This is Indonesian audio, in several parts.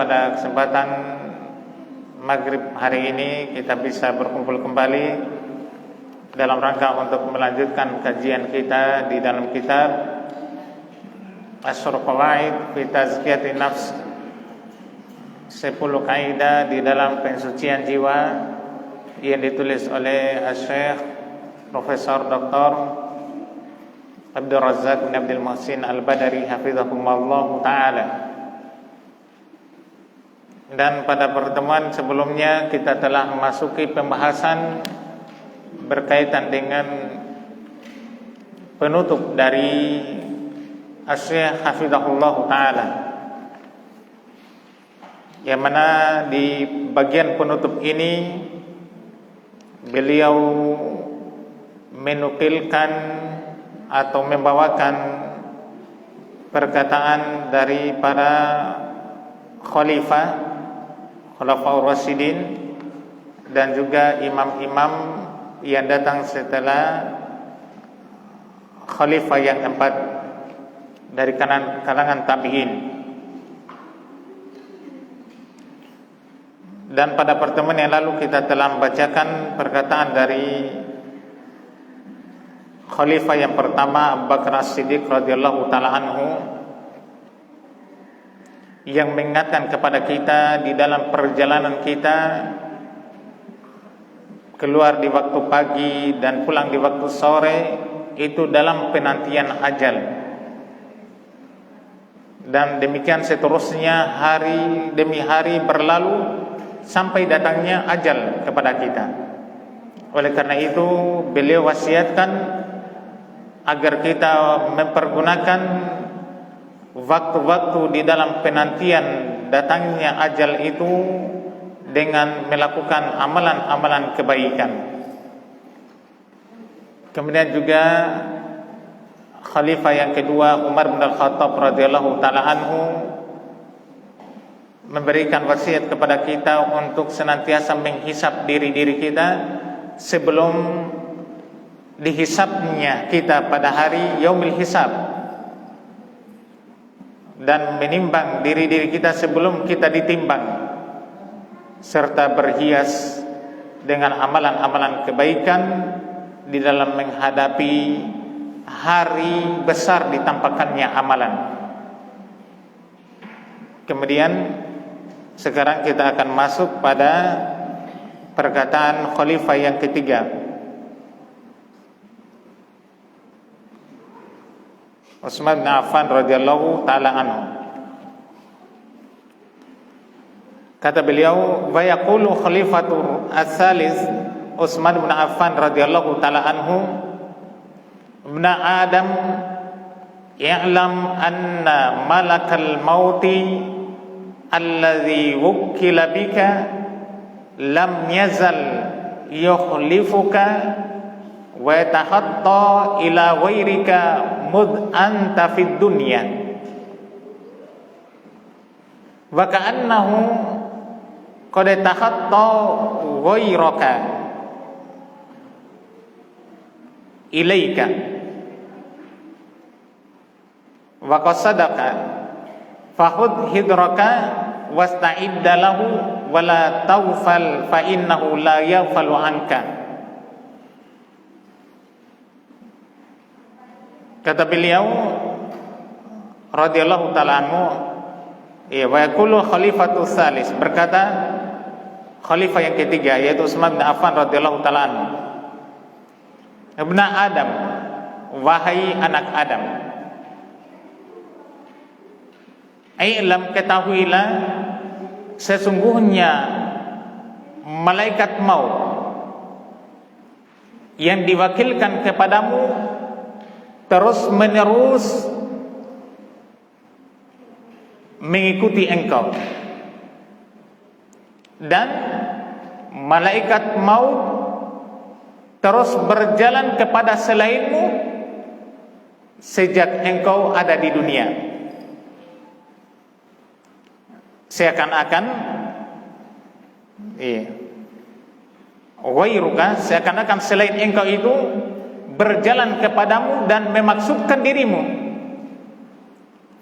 pada kesempatan maghrib hari ini kita bisa berkumpul kembali dalam rangka untuk melanjutkan kajian kita di dalam kitab Asy-Syurah Qawaid fi Tazkiyatin Nafs, 10 kaidah di dalam pensucian jiwa yang ditulis oleh Syekh Profesor Dr. Abdul Razak bin Abdul Muhsin Al-Badari hafizahumullah taala. Dan pada pertemuan sebelumnya kita telah memasuki pembahasan berkaitan dengan penutup dari Syekh hafizahullah taala, yang mana di bagian penutup ini beliau menukilkan atau membawakan perkataan dari para Khulafaur Rasyidin dan juga imam-imam yang datang setelah khalifah yang keempat dari kalangan tabi'in. Dan pada pertemuan yang lalu kita telah membacakan perkataan dari khalifah yang pertama Abu Bakar As-Siddiq radhiyallahu taala anhu, yang mengingatkan kepada kita di dalam perjalanan kita keluar di waktu pagi dan pulang di waktu sore itu dalam penantian ajal, dan demikian seterusnya hari demi hari berlalu sampai datangnya ajal kepada kita. Oleh karena itu beliau wasiatkan agar kita mempergunakan waktu-waktu di dalam penantian datangnya ajal itu dengan melakukan amalan-amalan kebaikan. Kemudian juga khalifah yang kedua Umar bin Al-Khattab radhiyallahu taala anhu memberikan wasiat kepada kita untuk senantiasa menghisap diri-diri kita sebelum dihisapnya kita pada hari yaumil hisab, dan menimbang diri-diri kita sebelum kita ditimbang, serta berhias dengan amalan-amalan kebaikan di dalam menghadapi hari besar ditampakkannya amalan. Kemudian sekarang kita akan masuk pada perkataan khalifah yang ketiga, Utsman bin Affan radhiyallahu taala anhu. Kata beliau, wa yaqulu khalifatu ats-tsalits Utsman bin Affan radhiyallahu taala anhu, ibn Adam i'lam anna malakal mauti alladhi wukkila bika lam yazal yukhlifuka wa yatahatta ila ghairika mud anta fid dunya wa ka'annahu qad tahatta ghairaka ilaika wa qasadaka fahud hidraka wasta'idda lahu wala tawfal fa innahu la yaghfalu anka. Kata beliau radhiyallahu taala anhu, wa yaqulu khalifatu tsalis, berkata khalifah yang ketiga yaitu Utsman bin Affan radhiyallahu taala anhu, ibn Adam, wahai anak Adam, i'lam, ketahuilah sesungguhnya malaikat maut yang diwakilkan kepadamu terus menerus mengikuti engkau, dan malaikat maut terus berjalan kepada selainmu sejak engkau ada di dunia. Seakan-akan ghairuka, seakan-akan selain engkau itu berjalan kepadamu dan memaksudkan dirimu.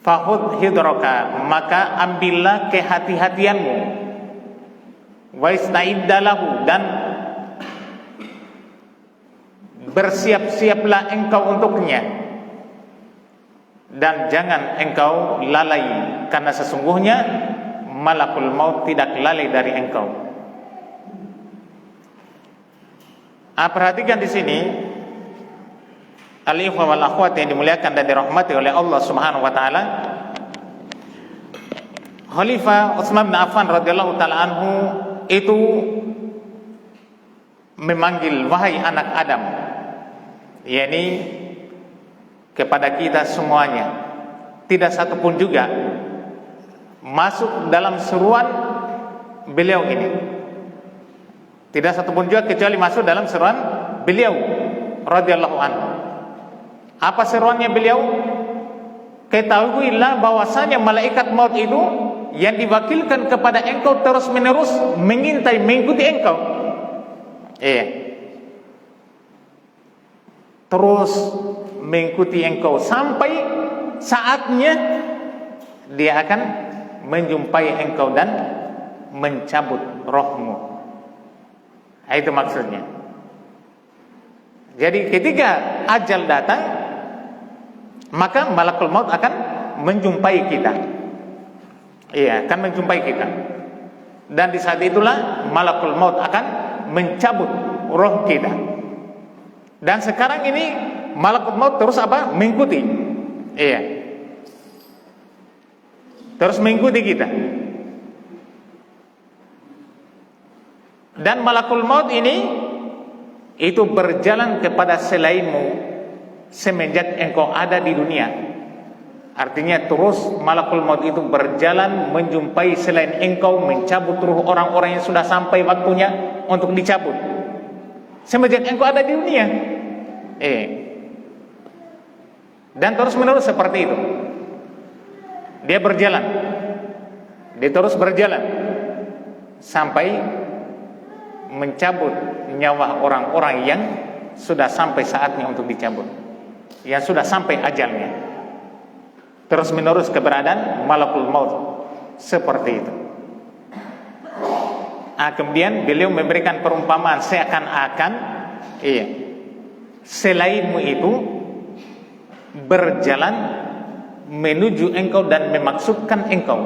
fahud hidroka, maka ambillah kehati-hatianmu, wa ista'iddalahu, dan bersiap-siaplah engkau untuknya, dan jangan engkau lalai, karena sesungguhnya malakul maut tidak lalai dari engkau. Perhatikan di sini, al-ikhwah wal akhwat yang dimuliakan dan dirahmati oleh Allah Subhanahu wa taala. Khalifah Utsman bin Affan radhiyallahu taala anhu itu memanggil wahai anak Adam, yakni kepada kita semuanya, tidak satupun juga masuk dalam seruan beliau ini. Tidak satupun juga kecuali masuk dalam seruan beliau radhiyallahu anhu. Apa seruannya beliau? Ketahuilah bahwasanya malaikat maut itu yang diwakilkan kepada engkau terus menerus mengintai, mengikuti engkau. Terus mengikuti engkau sampai saatnya dia akan menjumpai engkau dan mencabut rohmu. Itu maksudnya. Jadi ketika ajal datang, maka malakul maut akan menjumpai kita. Akan menjumpai kita. Dan di saat itulah malakul maut akan mencabut roh kita. Dan sekarang ini malakul maut terus mengikuti. Terus mengikuti kita. Dan malakul maut ini itu berjalan kepada selainmu semenjak engkau ada di dunia. Artinya terus malakul maut itu berjalan menjumpai selain engkau, mencabut ruh orang-orang yang sudah sampai waktunya untuk dicabut semenjak engkau ada di dunia. Dan terus menerus seperti itu. Dia berjalan, dia terus berjalan sampai mencabut nyawa orang-orang yang sudah sampai saatnya untuk dicabut, yang sudah sampai ajalnya. Terus menerus keberadaan malakul maut seperti itu. Kemudian beliau memberikan perumpamaan seakan-akan selainmu itu berjalan menuju engkau dan memaksudkan engkau.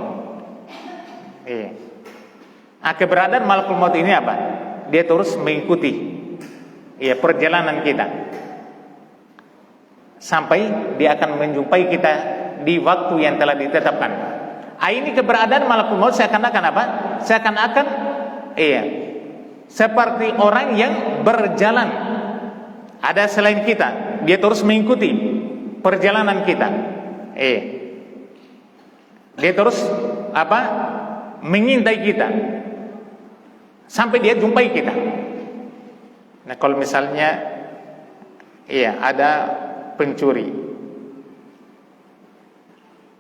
Keberadaan malakul maut ini apa? Dia terus mengikuti perjalanan kita sampai dia akan menjumpai kita di waktu yang telah ditetapkan. Ini keberadaan malakul maut seakan-akan apa? Seakan-akan seperti orang yang berjalan. Ada selain kita, dia terus mengikuti perjalanan kita. Dia terus mengintai kita sampai dia jumpai kita. Nah, kalau misalnya ada pencuri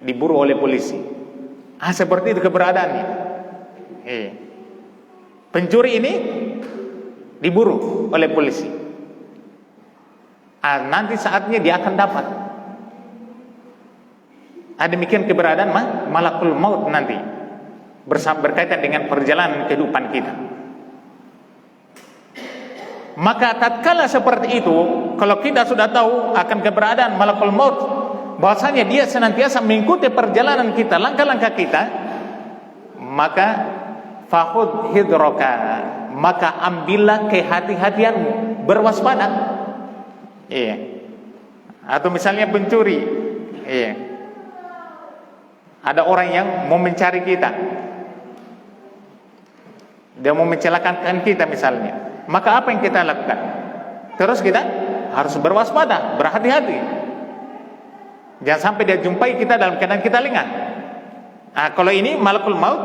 diburu oleh polisi, seperti itu keberadaannya. Pencuri ini diburu oleh polisi. Nanti saatnya dia akan dapat. Demikian keberadaan malakul maut nanti berkaitan dengan perjalanan kehidupan kita. Maka tatkala seperti itu, kalau kita sudah tahu akan keberadaan malakul maut, bahwasanya dia senantiasa mengikuti perjalanan kita, langkah-langkah kita, maka fahud hidroka, maka ambillah kehati-hatianmu, berwaspada. Atau misalnya pencuri, ada orang yang mau mencari kita, dia mau mencelakakan kita misalnya. Maka apa yang kita lakukan? Terus kita harus berwaspada, berhati-hati. Jangan sampai dia jumpai kita dalam keadaan kita lengah. Kalau ini malakul maut,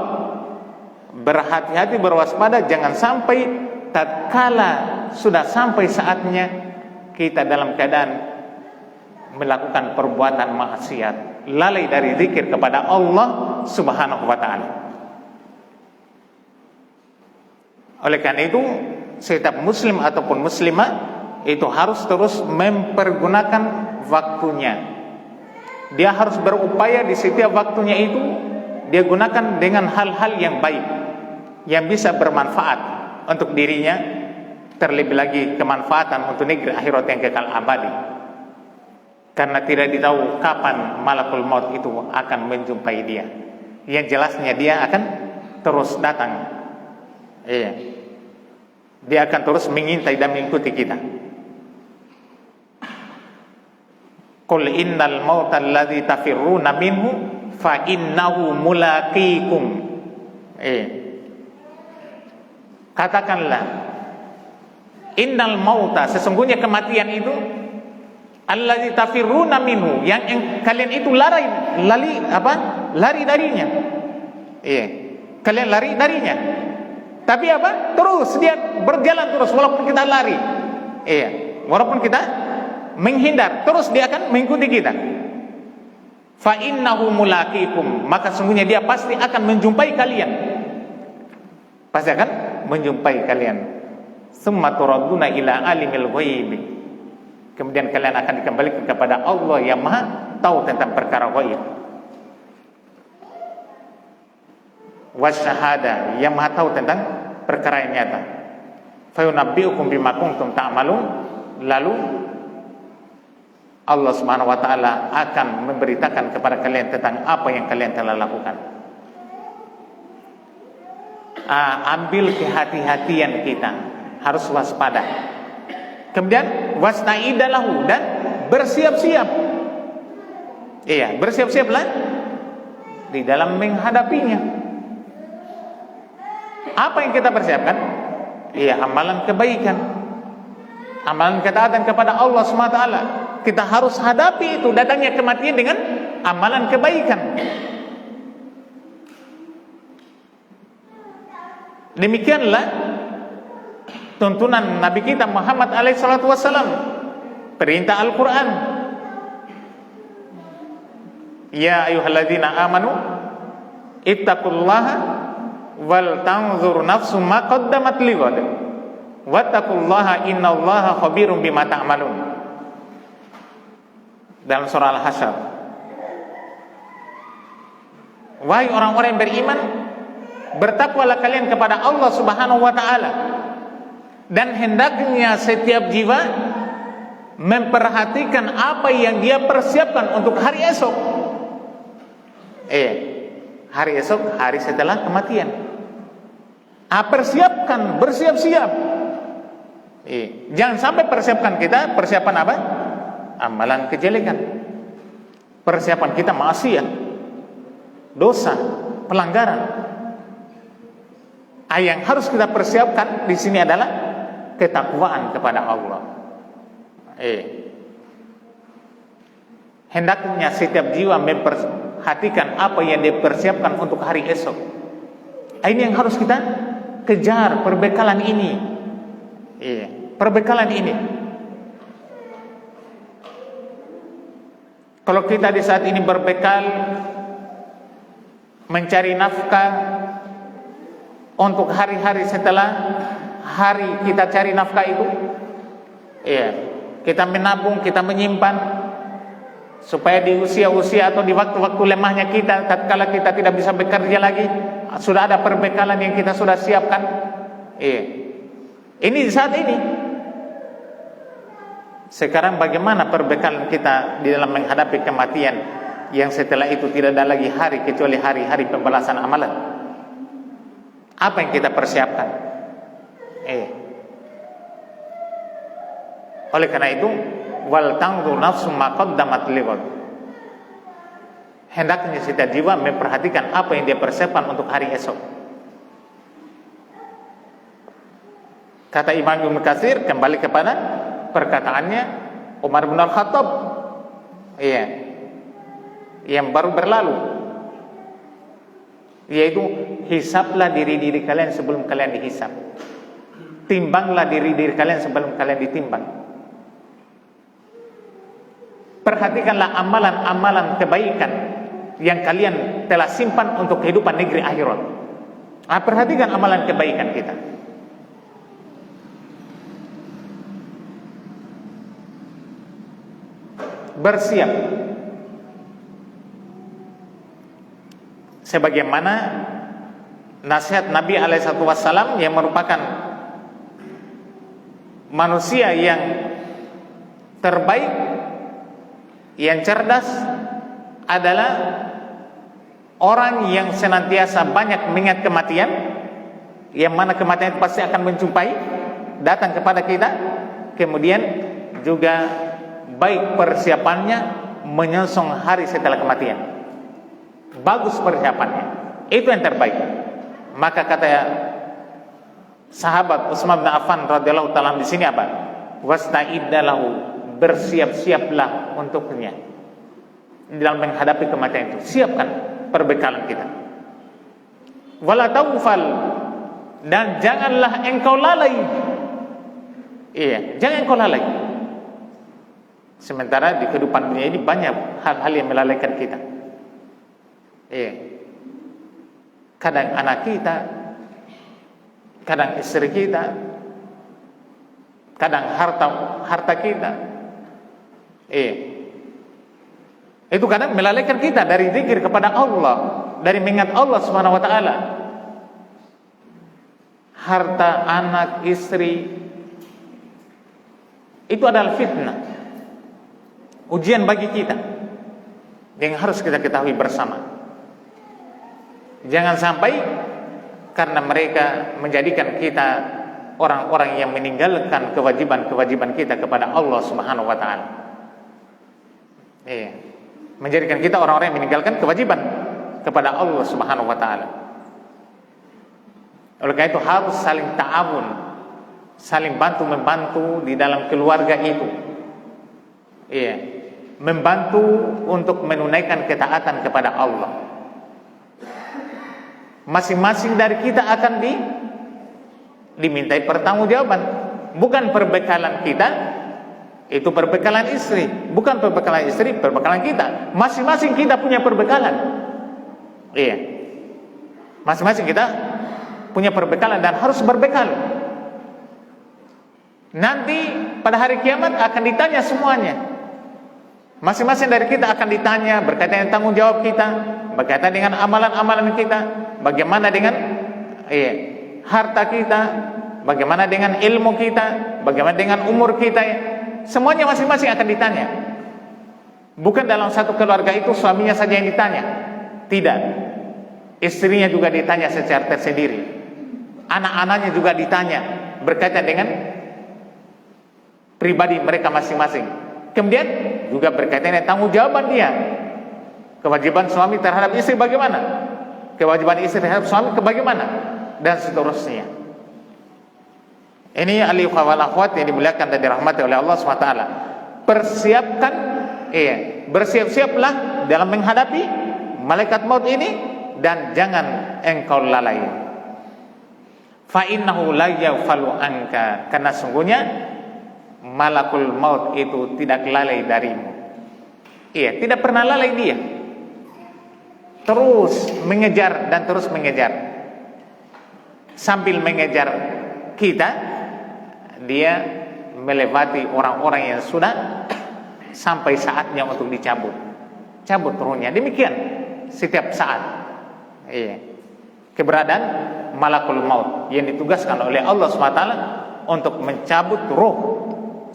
berhati-hati, berwaspada, jangan sampai tatkala sudah sampai saatnya kita dalam keadaan melakukan perbuatan maksiat, lalai dari zikir kepada Allah Subhanahu wa taala. Oleh karena itu, setiap muslim ataupun muslimah itu harus terus mempergunakan waktunya Dia harus berupaya di setiap waktunya itu dia gunakan dengan hal-hal yang baik, yang bisa bermanfaat untuk dirinya, terlebih lagi kemanfaatan untuk negeri akhirat yang kekal abadi. Karena tidak ditahu kapan malakul maut itu akan menjumpai dia. Yang jelasnya dia akan terus datang. Iya. Dia akan terus mengintai dan mengikuti kita. Qul innal mauta alladzi tafirruna minhu fa innahu mulaqikum. Katakanlah, innal mauta, sesungguhnya kematian itu, alladzi tafirruna minhu, yang kalian itu lari darinya. Kalian lari darinya. Tapi apa? Terus dia berjalan terus walaupun kita lari. Walaupun kita menghindar, terus dia akan mengikuti kita. Fa innahu mulaqikum, maka sungguhnya dia pasti akan menjumpai kalian. Pasti akan menjumpai kalian. Summa turadduna ila alimil ghaib. Kemudian kalian akan dikembalikan kepada Allah yang Maha tahu tentang perkara ghaib. Wasyahada, yang Maha tahu tentang perkara yang nyata. Fa yunabbiukum bima kuntum ta'malun. Lalu Allah Subhanahu wa taala akan memberitakan kepada kalian tentang apa yang kalian telah lakukan. Ambil kehati-hatian kita, harus waspada. Kemudian wasta'idalahu, dan bersiap-siap. Bersiap-siaplah di dalam menghadapinya. Apa yang kita persiapkan? Amalan kebaikan, amalan ketaatan kepada Allah SWT. Kita harus hadapi itu datangnya kematian dengan amalan kebaikan. Demikianlah tuntunan Nabi kita Muhammad SAW, perintah Al-Quran. Ya ayyuhalladzina amanu ittaqullaha wal tanzur nafsum ma qaddamat lighad wattaqullaha innallaha khabirum bima ta'malun. Dalam surah Al-Hasyr, wahai orang-orang yang beriman, bertakwalah kalian kepada Allah Subhanahu wa taala, dan hendaknya setiap jiwa memperhatikan apa yang dia persiapkan untuk hari esok. Hari esok, hari setelah kematian. Persiapkan, bersiap-siap. Jangan sampai persiapan kita, persiapan apa? Amalan kejelekan. Persiapan kita maksiat, dosa, pelanggaran. Yang harus kita persiapkan di sini adalah ketakwaan kepada Allah. Hendaknya setiap jiwa memperhatikan apa yang dipersiapkan untuk hari esok. Ini yang harus kita kejar, perbekalan ini. Perbekalan ini. Kalau kita di saat ini berbekal mencari nafkah untuk hari-hari setelah hari kita cari nafkah itu, kita menabung, kita menyimpan, supaya di usia-usia atau di waktu-waktu lemahnya kita, tatkala kita tidak bisa bekerja lagi, sudah ada perbekalan yang kita sudah siapkan. Ini saat ini. Sekarang bagaimana perbekalan kita di dalam menghadapi kematian, yang setelah itu tidak ada lagi hari kecuali hari-hari pembalasan amalan? Apa yang kita persiapkan? Oleh karena itu, wal tanzur nafsum ma qaddamat lighad. Hendaknya setiap jiwa memperhatikan apa yang dia persiapkan untuk hari esok. Kata Imam Ibnu Katsir, kembali kepada perkataannya Umar bin Al-Khattab, yang baru berlalu, yaitu hisablah diri-diri kalian sebelum kalian dihisab, timbanglah diri-diri kalian sebelum kalian ditimbang. Perhatikanlah amalan-amalan kebaikan yang kalian telah simpan untuk kehidupan negeri akhirat. Perhatikan amalan kebaikan kita. Bersiap sebagaimana nasihat Nabi SAW yang merupakan manusia yang terbaik, yang cerdas adalah orang yang senantiasa banyak mengingat kematian, yang mana kematian itu pasti akan menjumpai, datang kepada kita. Kemudian juga baik persiapannya menyongsong hari setelah kematian, bagus persiapannya, itu yang terbaik. Maka kata sahabat Utsman bin Affan radhiyallahu taala di sini apa? Wasta'iddalahu, bersiap-siaplah untuknya dalam menghadapi kematian itu. Siapkan perbekalan kita. Wala taghfal, dan janganlah engkau lalai. Iya, jangan engkau lalai. Sementara di kehidupan dunia ini banyak hal-hal yang melalaikan kita. Iya. Kadang anak kita, kadang istri kita, kadang harta kita. Iya. Itu kadang melalaikan kita dari zikir kepada Allah, dari mengingat Allah Subhanahu wa taala. Harta, anak, istri itu adalah fitnah, ujian bagi kita yang harus kita ketahui bersama. Jangan sampai karena mereka menjadikan kita orang-orang yang meninggalkan kewajiban-kewajiban kita kepada Allah Subhanahu wa taala. Iya. Menjadikan kita orang-orang yang meninggalkan kewajiban kepada Allah Subhanahu wa taala. Oleh karena itu harus saling ta'awun, saling bantu-membantu di dalam keluarga itu. Iya. Membantu untuk menunaikan ketaatan kepada Allah. Masing-masing dari kita akan dimintai pertanggungjawaban. Bukan perbekalan kita, itu perbekalan istri. Bukan perbekalan istri, perbekalan kita. Masing-masing kita punya perbekalan. Iya. Masing-masing kita punya perbekalan dan harus berbekal. Nanti pada hari kiamat akan ditanya semuanya. Masing-masing dari kita akan ditanya berkaitan dengan tanggung jawab kita, berkaitan dengan amalan-amalan kita, bagaimana dengan harta kita, bagaimana dengan ilmu kita, bagaimana dengan umur kita. Semuanya masing-masing akan ditanya. Bukan dalam satu keluarga itu suaminya saja yang ditanya. Tidak. Istrinya juga ditanya secara tersendiri. Anak-anaknya juga ditanya berkaitan dengan pribadi mereka masing-masing. Kemudian juga berkaitan dengan tanggung jawaban dia. Kewajiban suami terhadap istri bagaimana? Kewajiban istri terhadap suami bagaimana? Dan seterusnya. Ini al-ikhwah wal akhwat yang dimuliakan dan dirahmati oleh Allah SWT. Persiapkan, bersiap-siaplah dalam menghadapi malaikat maut ini, dan jangan engkau lalai. Fa innahu la yaghfalu anka, karena sungguhnya malakul maut itu tidak lalai darimu. Iya, tidak pernah lalai dia. Terus mengejar dan terus mengejar. Sambil mengejar kita, dia melewati orang-orang yang sudah sampai saatnya untuk dicabut. Cabut ruhnya. Demikian setiap saat. Iya. Keberadaan malakul maut yang ditugaskan oleh Allah SWT untuk mencabut ruh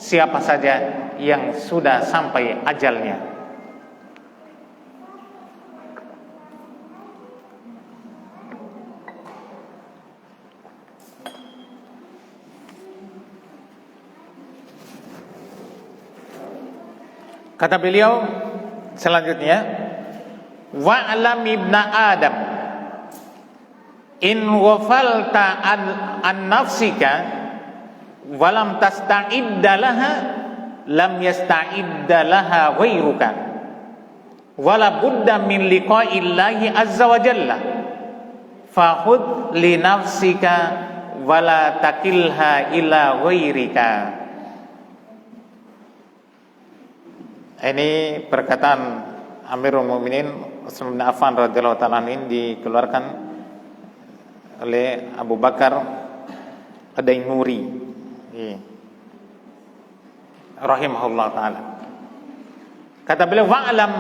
siapa saja yang sudah sampai ajalnya. Kata beliau selanjutnya, wa'lam ibna Adam in wafalta an nafsika walam tasta'idda laha lam yasta'idda laha ghairuka wala budda min liqa'illahi azza wa jalla fahud li nafsika wala takilha ila ghairika. Ini perkataan Amirul Mukminin Utsman bin Affan radhiyallahu ta'ala ini dikeluarkan oleh Abu Bakar Ad-Dainuri rahimahullah ta'ala. Kata beliau, wa'lam,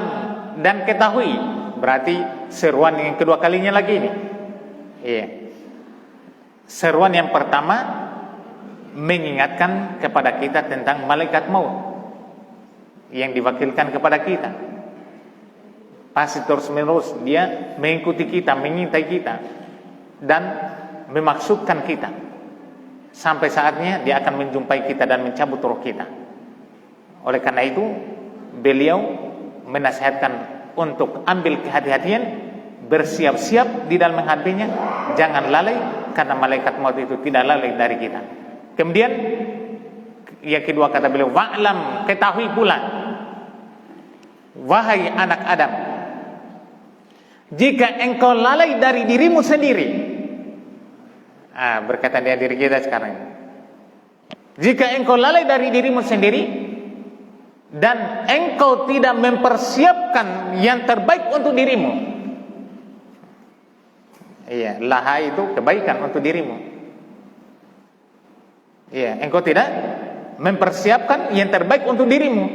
dan ketahui, berarti seruan yang kedua kalinya lagi ini. Iya. Seruan yang pertama mengingatkan kepada kita tentang malaikat maut yang diwakilkan kepada kita. Pasti terus-menerus dia mengikuti kita, mengintai kita, dan memaksudkan kita. Sampai saatnya dia akan menjumpai kita dan mencabut roh kita. Oleh karena itu, beliau menasihatkan untuk ambil kehati-hatian, bersiap-siap di dalam menghadapinya, jangan lalai, karena malaikat maut itu tidak lalai dari kita. Kemudian yang kedua kata beliau, wa'lam, ketahui pula, wahai anak Adam, jika engkau lalai dari dirimu sendiri, berkata dia diri kita sekarang, jika engkau lalai dari dirimu sendiri dan engkau tidak mempersiapkan yang terbaik untuk dirimu, iya, laha itu kebaikan untuk dirimu, iya, engkau tidak mempersiapkan yang terbaik untuk dirimu,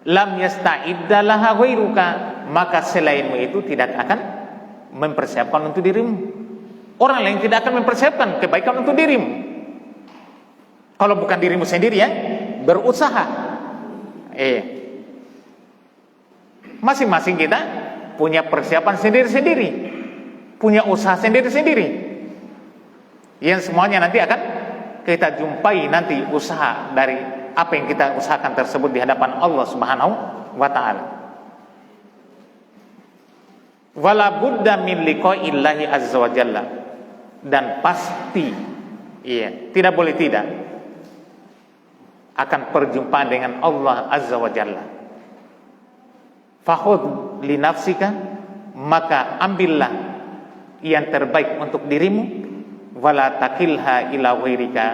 lam yasta'idda laha ghairuka, maka selainmu itu tidak akan mempersiapkan untuk dirimu. Orang lain tidak akan mempersiapkan kebaikan untuk dirimu kalau bukan dirimu sendiri yang berusaha. Masing-masing kita punya persiapan sendiri-sendiri, punya usaha sendiri-sendiri, yang semuanya nanti akan kita jumpai nanti usaha dari apa yang kita usahakan tersebut di hadapan Allah Subhanahu wa ta'ala. Wala budda min liqa'illahi azza wa jalla, dan pasti, tidak boleh tidak, akan perjumpaan dengan Allah azza wa jalla. Fakhudh li nafsika, maka ambillah yang terbaik untuk dirimu, wala takilha ila ghairika,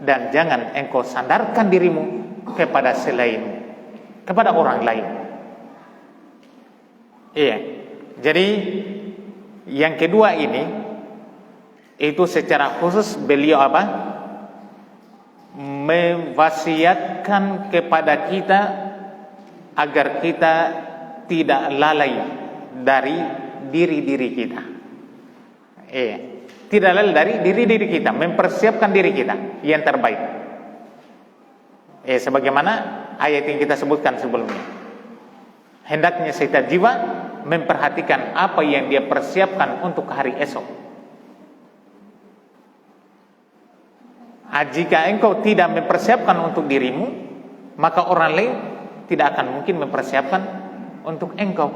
dan jangan engkau sandarkan dirimu kepada selainmu, kepada orang lain. Jadi yang kedua ini itu secara khusus beliau mewasiatkan kepada kita agar kita tidak lalai dari diri-diri kita. Tidak lalai dari diri-diri kita, mempersiapkan diri kita yang terbaik. Sebagaimana ayat yang kita sebutkan sebelumnya. Hendaknya setiap jiwa memperhatikan apa yang dia persiapkan untuk hari esok. Jika engkau tidak mempersiapkan untuk dirimu, maka orang lain tidak akan mungkin mempersiapkan untuk engkau.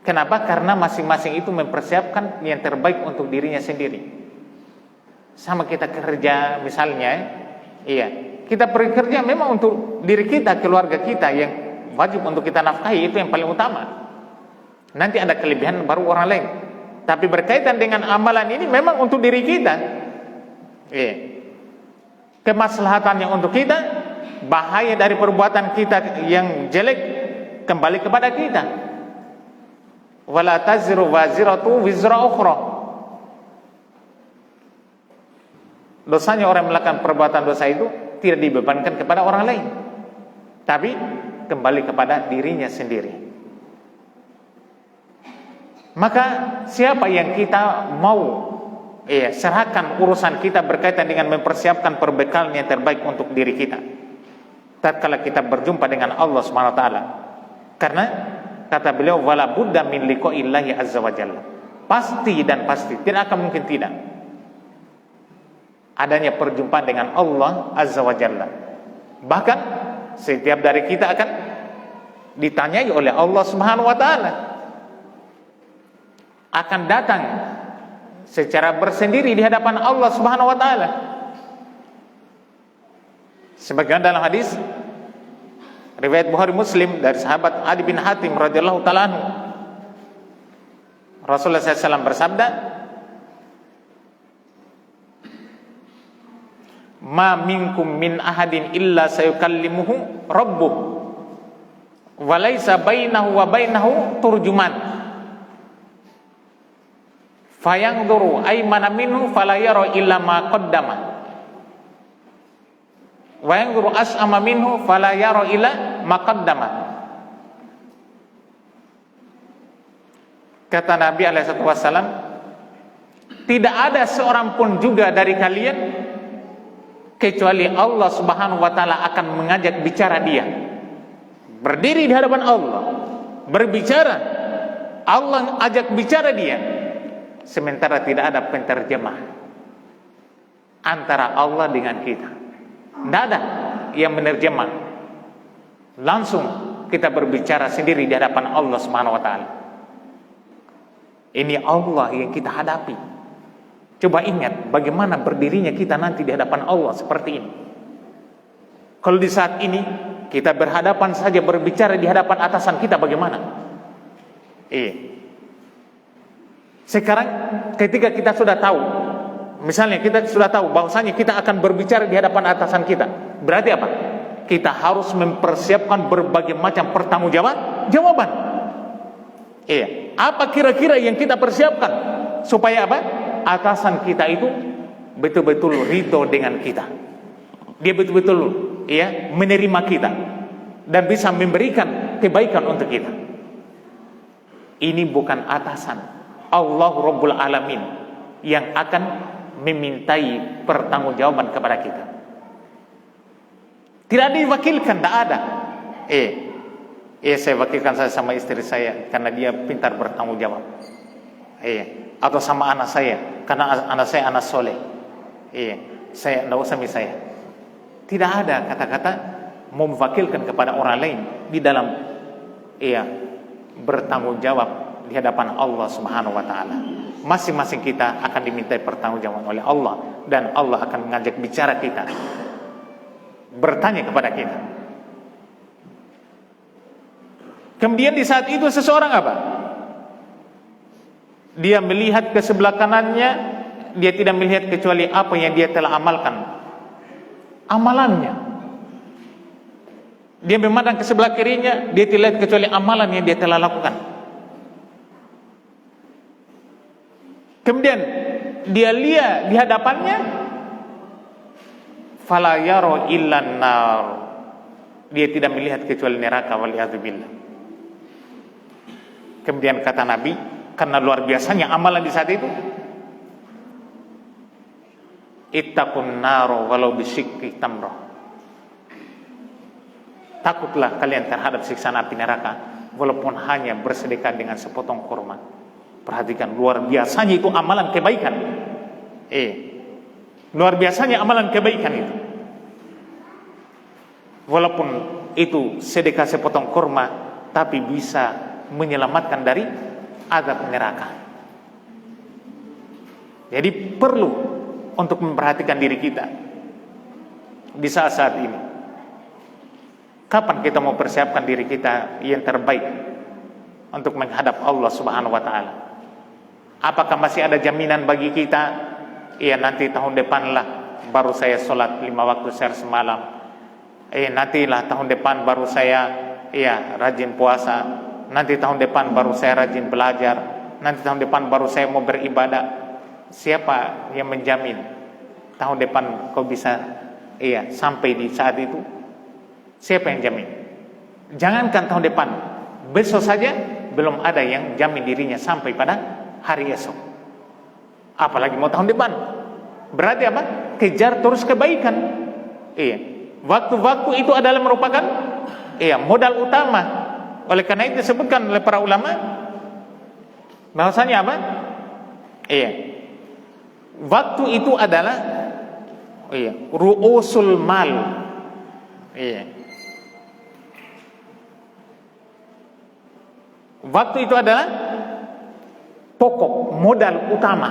Kenapa? Karena masing-masing itu mempersiapkan yang terbaik untuk dirinya sendiri. Sama kita kerja misalnya, kita pergi kerja memang untuk diri kita, keluarga kita yang wajib untuk kita nafkahi, itu yang paling utama. Nanti ada kelebihan baru orang lain. Tapi berkaitan dengan amalan ini memang untuk diri kita. Kemaslahatannya untuk kita, bahaya dari perbuatan kita yang jelek kembali kepada kita. Wala taziru waziratu wizra ukhra. Dosanya orang melakukan perbuatan dosa itu tidak dibebankan kepada orang lain, tapi kembali kepada dirinya sendiri. Maka siapa yang kita mau serahkan urusan kita berkaitan dengan mempersiapkan perbekalan yang terbaik untuk diri kita tatkala kita berjumpa dengan Allah Subhanahu wa taala. Karena kata beliau, wala budda min liqa'illahi azza wa jalla, pasti dan pasti, tidak akan mungkin tidak adanya perjumpaan dengan Allah azza wa jalla. Bahkan setiap dari kita akan ditanyai oleh Allah Subhanahu wa taala, akan datang secara bersendiri di hadapan Allah Subhanahu wa taala. Sebagaimana dalam hadis riwayat Bukhari Muslim dari sahabat Adi bin Hatim radhiyallahu taala anhu, Rasulullah SAW bersabda, ma minkum min ahadin illa sayukallimuhu rabbuh wa laisa bainahu wa bainahu turjuman fayanzuru aymana minhu fala yara illa ma qaddama wa yanzuru as'ama minhu fala yara illa ma qaddama Kata Nabi SAW, tidak ada seorang pun juga dari kalian kecuali Allah Subhanahu wa taala akan mengajak bicara dia. Berdiri di hadapan Allah, berbicara, Allah ajak bicara dia. Sementara tidak ada penterjemah antara Allah dengan kita. Tidak ada yang menerjemah. Langsung kita berbicara sendiri di hadapan Allah Subhanahu wa taala. Ini Allah yang kita hadapi. Coba ingat bagaimana berdirinya kita nanti di hadapan Allah seperti ini. Kalau di saat ini kita berhadapan saja berbicara di hadapan atasan kita, bagaimana? Sekarang ketika kita sudah tahu, misalnya kita sudah tahu bahwasanya kita akan berbicara di hadapan atasan kita, berarti apa? Kita harus mempersiapkan berbagai macam pertanggungjawaban. Apa kira-kira yang kita persiapkan supaya apa? Atasan kita itu betul-betul ridho dengan kita. Dia betul-betul menerima kita dan bisa memberikan kebaikan untuk kita. Ini bukan atasan, Allah Rabbul Alamin yang akan memintai pertanggungjawaban kepada kita. Tidak diwakilkan, tidak ada. Saya wakilkan saya sama istri saya karena dia pintar bertanggung jawab. Atau sama anak saya karena anak saya anak soleh. Saya tidak usah misalnya. Tidak ada kata-kata mau mewakilkan kepada orang lain di dalam bertanggung jawab di hadapan Allah Subhanahu wa taala. Masing-masing kita akan dimintai pertanggungjawaban oleh Allah dan Allah akan mengajak bicara kita. Bertanya kepada kita. Kemudian di saat itu seseorang apa? Dia melihat ke sebelah kanannya, dia tidak melihat kecuali apa yang dia telah amalkan. Amalannya. Dia memandang ke sebelah kirinya, dia tidak lihat kecuali amalan yang dia telah lakukan. Kemudian dia lihat di hadapannya, fala yara illan nar. Dia tidak melihat kecuali neraka, waliyadzubillah. Kemudian kata Nabi, karena luar biasanya amalan di saat itu, ittaqun naro walau bisyikki tamrah. Takutlah kalian terhadap siksaan api neraka walaupun hanya bersedekah dengan sepotong kurma. Perhatikan, luar biasanya itu amalan kebaikan. Luar biasanya amalan kebaikan itu. Walaupun itu sedekah sepotong kurma, tapi bisa menyelamatkan dari azab neraka. Jadi perlu untuk memperhatikan diri kita di saat-saat ini. Kapan kita mau persiapkan diri kita yang terbaik untuk menghadap Allah Subhanahu wa taala? Apakah masih ada jaminan bagi kita? Nanti tahun depan lah baru saya sholat 5 waktu sehari semalam. Nantilah tahun depan baru saya rajin puasa. Nanti tahun depan baru saya rajin belajar. Nanti tahun depan baru saya mau beribadah. Siapa yang menjamin tahun depan kau bisa sampai di saat itu? Siapa yang jamin? Jangankan tahun depan, besok saja belum ada yang jamin dirinya sampai pada hari esok. Apalagi mau tahun depan. Berarti apa? Kejar terus kebaikan. Waktu-waktu itu adalah merupakan modal utama. Oleh karena itu disebutkan oleh para ulama bahwasanya apa? Waktu itu adalah ru'usul mal. Waktu itu adalah pokok modal utama.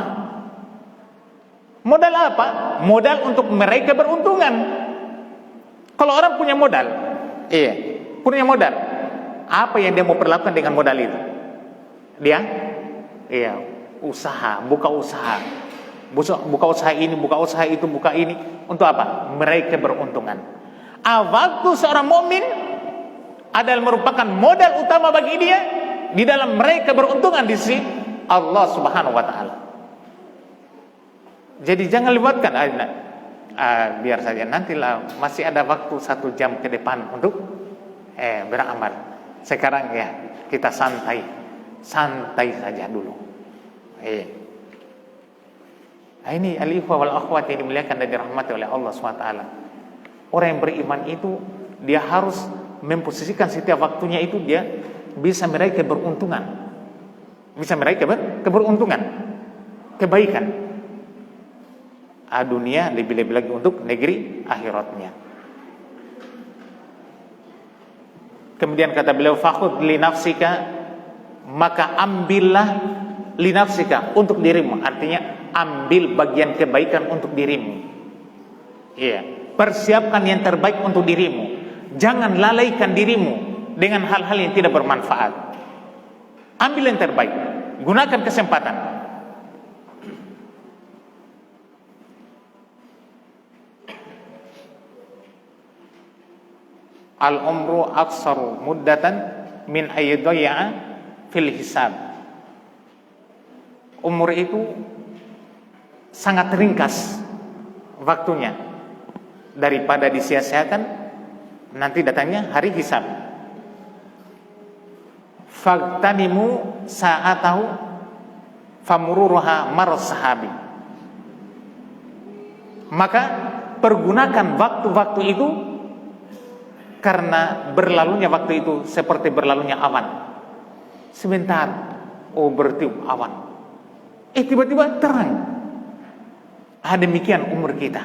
Modal apa? Modal untuk mereka beruntungan. Kalau orang punya modal, punya modal, apa yang dia mau perlakukan dengan modal itu? Dia, usaha, buka usaha ini, buka usaha itu, buka ini. Untuk apa? Mereka beruntungan. Waktu seorang mukmin adalah merupakan modal utama bagi dia di dalam mereka beruntungan di sisi Allah Subhanahu wa taala. Jadi jangan lewatkan biar saja, nantilah masih ada waktu 1 jam ke depan untuk beramal. Sekarang kita santai, santai saja dulu. Nah, ini al-ikhwah wal akhwat yang dimuliakan dan dirahmati oleh Allah SWT. Orang yang beriman itu dia harus memposisikan setiap waktunya itu dia bisa meraih keberuntungan, bisa meraih keberuntungan, kebaikan dunia, lebih-lebih lagi untuk negeri akhiratnya. Kemudian kata beliau, fakhud li nafsika, maka ambillah li nafsika, untuk dirimu. Artinya ambil bagian kebaikan untuk dirimu. Iya, persiapkan yang terbaik untuk dirimu. Jangan lalaikan dirimu dengan hal-hal yang tidak bermanfaat. Ambil yang terbaik, gunakan kesempatan. Al-umru aksaru muddatan min ayyaday'a fil hisab. Umur itu sangat ringkas waktunya daripada disia-siakan nanti datangnya hari hisab. Fagtanimu sa'atahu famururuha maros sahabi. Maka pergunakan waktu-waktu itu, karena berlalunya waktu itu seperti berlalunya awan. Sebentar, bertiup awan, tiba-tiba terang. Demikian umur kita,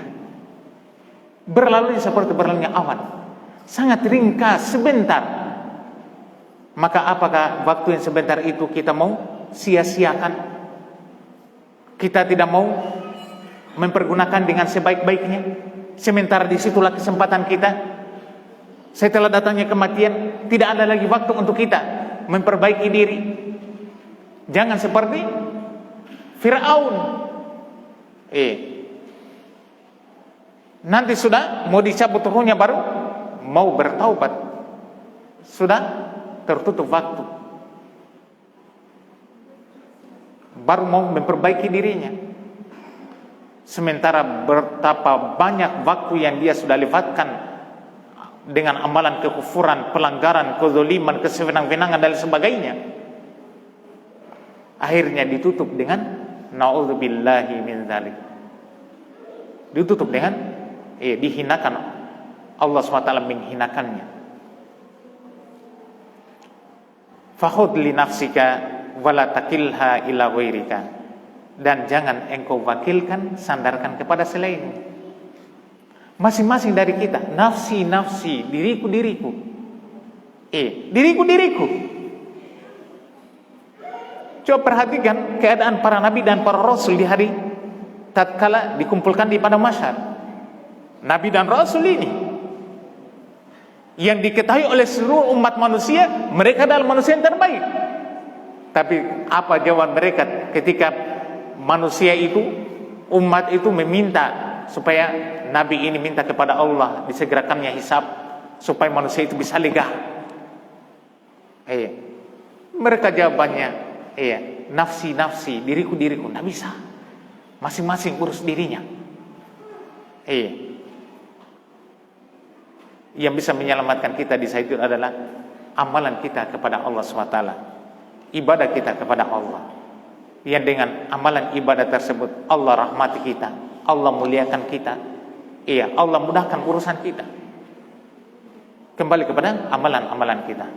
berlalunya seperti berlalunya awan, sangat ringkas, sebentar. Maka apakah waktu yang sebentar itu kita mau sia-siakan? Kita tidak mau mempergunakan dengan sebaik-baiknya, sementara disitulah kesempatan kita. Setelah datangnya kematian, tidak ada lagi waktu untuk kita memperbaiki diri. Jangan seperti Fir'aun. Nanti sudah mau dicabut ruhnya, baru mau bertaubat, sudah tertutup waktu, baru mau memperbaiki dirinya. Sementara betapa banyak waktu yang dia sudah lewatkan dengan amalan kekufuran, pelanggaran, kezaliman, kesewenang-wenangan dan sebagainya. Akhirnya ditutup dengan na'udzubillahi min dzalik. Ditutup dengan dihinakan, Allah SWT menghinakannya. Fakhudh li nafsika wala takilha ila ghairika. Dan jangan engkau wakilkan, sandarkan kepada selainmu. Masing-masing dari kita, nafsi, diriku. Diriku. Coba perhatikan keadaan para nabi dan para rasul di hari tatkala dikumpulkan di padang mahsyar. Nabi dan rasul ini yang diketahui oleh seluruh umat manusia, mereka adalah manusia yang terbaik. Tapi apa jawaban mereka ketika manusia itu, umat itu meminta supaya Nabi ini minta kepada Allah disegerakannya hisab supaya manusia itu bisa lega? Mereka jawabannya, nafsi, diriku. Nggak bisa. Masing-masing urus dirinya. Yang bisa menyelamatkan kita di saat itu adalah amalan kita kepada Allah SWT, ibadah kita kepada Allah. Yang dengan amalan ibadah tersebut Allah rahmati kita, Allah muliakan kita, Allah mudahkan urusan kita. Kembali kepada amalan-amalan kita.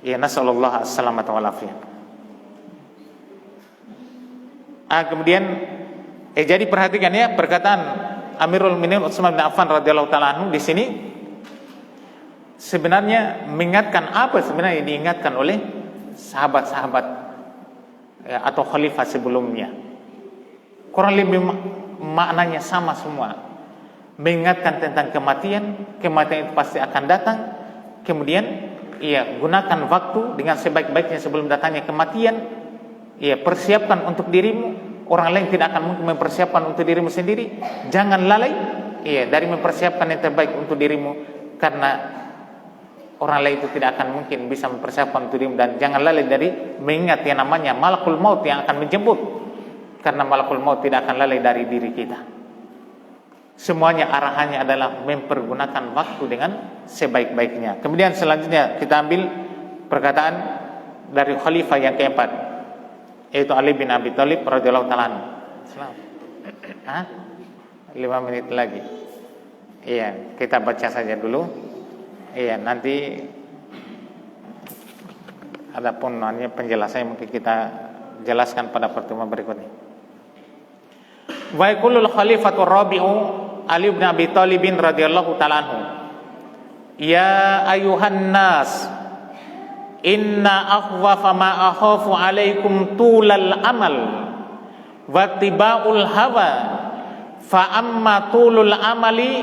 Nasallallahu as-salamata wal afiyah. Kemudian jadi perhatikan ya perkataan Amirul Mukminin Utsman bin Affan radhiyallahu taala anhu di sini sebenarnya mengingatkan apa sebenarnya yang diingatkan oleh sahabat-sahabat atau khalifah sebelumnya. Kurang lebih maknanya sama semua. Mengingatkan tentang kematian itu pasti akan datang. Kemudian gunakan waktu dengan sebaik-baiknya sebelum datangnya kematian. Persiapkan untuk dirimu. Orang lain tidak akan mungkin mempersiapkan untuk dirimu sendiri. Jangan lalai dari mempersiapkan yang terbaik untuk dirimu, karena orang lain itu tidak akan mungkin bisa mempersiapkan untuk dirimu. Dan jangan lalai dari mengingat yang namanya malakul maut yang akan menjemput, karena malakul maut tidak akan lalai dari diri kita. Semuanya arahannya adalah mempergunakan waktu dengan sebaik-baiknya. Kemudian selanjutnya kita ambil perkataan dari khalifah yang keempat, yaitu Ali bin Abi Thalib radhiyallahu taala anhu. 5 menit lagi. Iya, kita baca saja dulu. Iya, nanti adapun penjelasannya mungkin kita jelaskan pada pertemuan berikutnya. Wa yaqulul khalifatur rabi'u Ali bin Abi Thalib radhiyallahu taala anhu. Ya ayuhan nas, inna akhwafa ma akhafu alaikum tulal amal wa tibaul hawa, fa amma tulul amali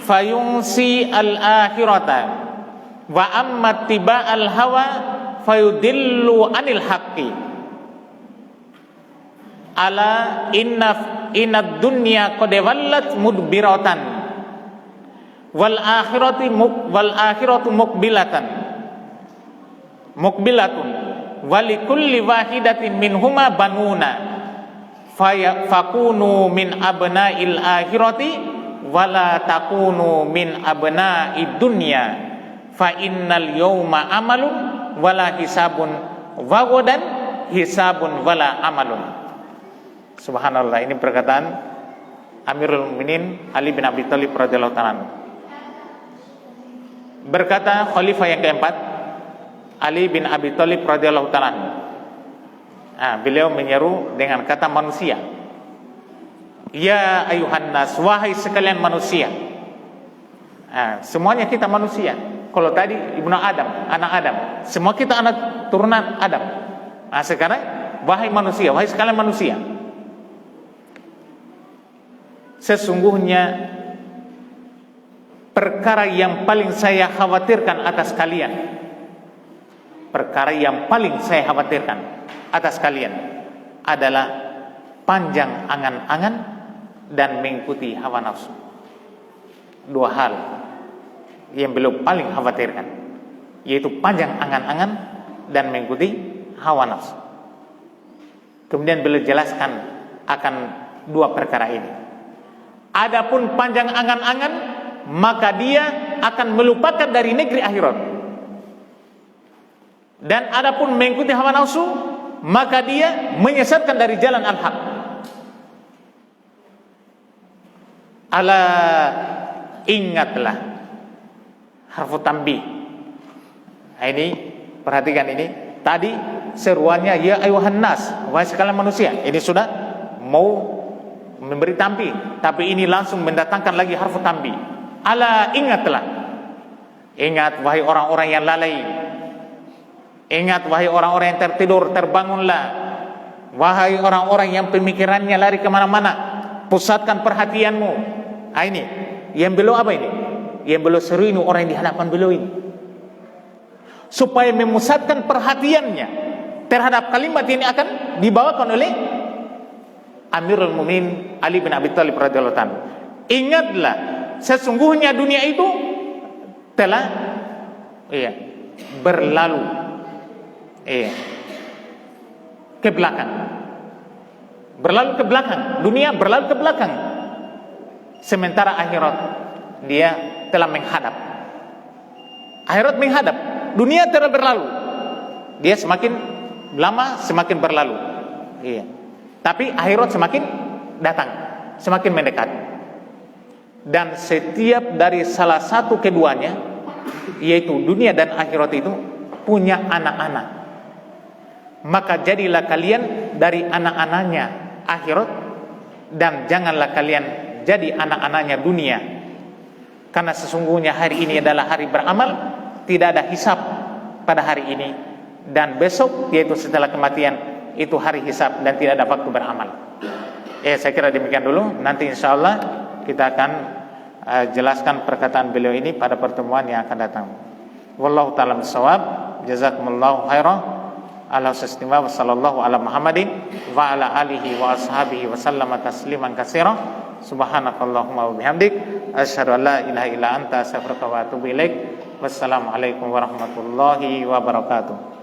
fayunsi al akhirata, wa amma tiba'al hawa fayudillu anil haqqi. Ala inna dunya qad wallat mudbiratan wal akhiratu mukbilatun walikulli wahidatin minhuma banuna fakunu min abna'il akhirati wala takunu min abna'id dunya fa innal yawma amalun wala hisabun wa ghadan hisabun wala amalun. Subhanallah, ini perkataan Amirul Mukminin Ali bin Abi Thalib radhiyallahu taala. Berkata khalifah yang keempat Ali bin Abi Thalib radhiyallahu taala. Beliau menyeru dengan kata manusia. Ya ayuhan nas, wahai sekalian manusia. Semuanya kita manusia. Kalau tadi ibnu Adam, anak Adam, semua kita anak turunan Adam. Sekarang wahai manusia, wahai sekalian manusia. Sesungguhnya perkara yang paling saya khawatirkan atas kalian, perkara yang paling saya khawatirkan atas kalian adalah panjang angan-angan dan mengikuti hawa nafsu. Dua hal yang beliau paling khawatirkan, yaitu panjang angan-angan dan mengikuti hawa nafsu. Kemudian beliau jelaskan akan dua perkara ini. Adapun panjang angan-angan, maka dia akan melupakan dari negeri akhirat. Dan adapun mengikuti hawa nafsu, maka dia menyesatkan dari jalan al-haq. Ala ingatlah, harfu tanbih. Ini perhatikan ini. Tadi seruannya ya ayuhan nas, wahai sekalian manusia. Ini sudah mau memberi tanbih, tapi ini langsung mendatangkan lagi harfu tanbih. Ala ingatlah, ingat wahai orang-orang yang lalai, ingat wahai orang-orang yang tertidur, terbangunlah. Wahai orang-orang yang pemikirannya lari kemana-mana, pusatkan perhatianmu. Ini yang beliau apa ini? Yang beliau seru ini orang yang di hadapan beliau ini, supaya memusatkan perhatiannya terhadap kalimat ini akan dibawakan oleh Amirul Mukminin Ali bin Abi Thalib radhiyallahu taala. Ingatlah, sesungguhnya dunia itu telah berlalu ke belakang. Berlalu ke belakang, dunia berlalu ke belakang. Sementara akhirat dia telah menghadap. Akhirat menghadap, dunia telah berlalu. Dia semakin lama semakin berlalu. Tapi akhirat semakin datang, semakin mendekat. Dan setiap dari salah satu keduanya, yaitu dunia dan akhirat itu punya anak-anak. Maka jadilah kalian dari anak-anaknya akhirat, dan janganlah kalian jadi anak-anaknya dunia. Karena sesungguhnya hari ini adalah hari beramal, tidak ada hisab pada hari ini. Dan besok, yaitu setelah kematian, itu hari hisab dan tidak ada waktu beramal. Saya kira demikian dulu. Nanti insya Allah kita akan jelaskan perkataan beliau ini pada pertemuan yang akan datang. Wallahu ta'ala bishawab. Jazakumullahu khairan. Ala sastima wa sallallahu ala Muhammadin wa ala alihi wa ashabihi wa sallama tasliman katsira. Subhanakallahumma wa bihamdik asyhadu an la ilaha illa anta astaghfiruka wa atubu ilaik. Wassalamualaikum warahmatullahi wabarakatuh.